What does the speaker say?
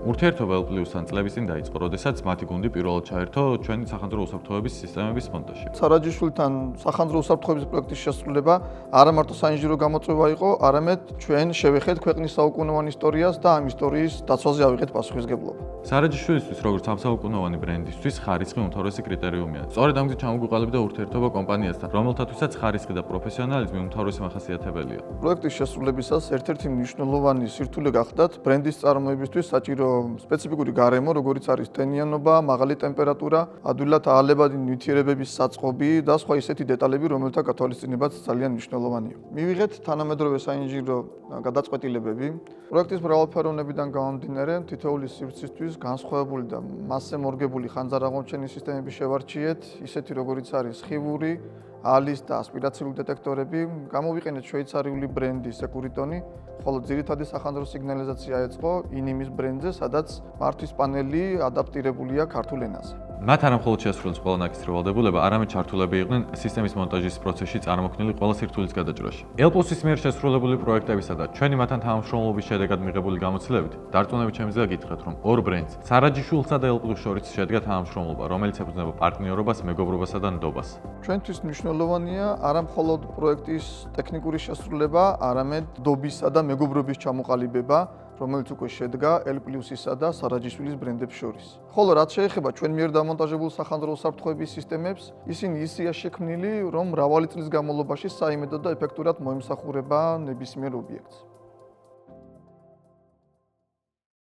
ურთიერთობა L+-თან წლების წინ დაიწყო, როდესაც მათი გუნდი პირველად ჩაერთო ჩვენი სახანძრო უსაფრთხოების სისტემების მონტაჟში. სარაჯიშვილთან სახანძრო უსაფრთხოების პროექტის შესრულება არა მარტო საინჟინრო გამოწვევა იყო, არამედ ჩვენ შევეხეთ ქვეყნის საუკუნოვან ისტორიას და ამ ისტორიის დაცვაზე ავიღეთ პასუხისმგებლობა. სარაჯიშვილისთვის, როგორც ამ საუკუნოვანი ბრენდისთვის, ხარისხი უმთავრესი კრიტერიუმია. სწორედ ამ გზით ჩამოგვიყალიბდა ურთიერთობა კომპანიასთან, რომელთათვისაც ხარისხი და პროფესიონალიზმი უმთავრესი მახასიათებელია. პროექტის შესრულებისას ერთ-ერთი მნიშვნელოვანი სირთულე გახდათ ბრენდის წარმოებისთვის საჭირო სპეციფიკური გარემო, როგორიც არის ტენიანობა, მაღალი ტემპერატურა, ადვილად აალებადი ნივთიერებების საწყობი და სხვა ისეთი დეტალები, რომელთა გათვალისწინებაც ძალიან მნიშვნელოვანია. მივიღეთ თანამედროვე საინჟინრო გადაწყვეტილებები. პროექტის მრავალფეროვნებიდან გამომდინარე, თითოეული სივრცისთვის განსხვავებული და მასზე მორგებული ხანძარაღმოჩენის სისტემები შევარჩიეთ, ისეთი როგორიც არის სხივური, ალის და ასპირაციული დეტექტორები, გამოვიყენეთ შვეიცარიული ბრენდის სეკურიტონი, ხოლო ძირითადი სახანძრო სიგნალიზაცია ეწყო ინიმის ბრენდზე, სადაც მართვის პანელი ადაპტირებულია ქართულ ენაზე. მათ არა მხოლოდ შესრულეს ყველა ნაკისრი ვალდებულება, არამედ ჩართულები იყვნენ სისტემის მონტაჟის პროცესში წარმოქმნილი ყველა სირთულის გადაჭრაში. L+-ის მიერ შესრულებული პროექტებისა და ჩვენი მათთან თანამშრომლობის შედეგად მიღებული გამოცდილებით, დარწმუნებით შემიძლია გითხრათ, რომ ორ ბრენდს, სარაჯიშვილსა და L+-ს შორის შედგა თანამშრომლობა, რომელიც ეფუძნება პარტნიორობას, მეგობრობასა და ნდობას. ჩვენთვის მნიშვნელოვანია არა მხოლოდ პროექტის ტექნიკური შესრულება, არამედ ნდობისა და მეგობრობის ჩამოყალიბება, რომელიც უკვე შედგა L+-ისა და სარაჯიშვილის ბრენდებს შორის. ხოლო რაც შეეხება ჩვენ მიერ დამონტაჟებულ სახანძრო უსაფრთხოების სისტემებს, ისინი ისეა შექმნილი, რომ მრავალი წლის განმავლობაში საიმედოდ და ეფექტურად მოიმსახურება ნებისმიერ ობიექტს.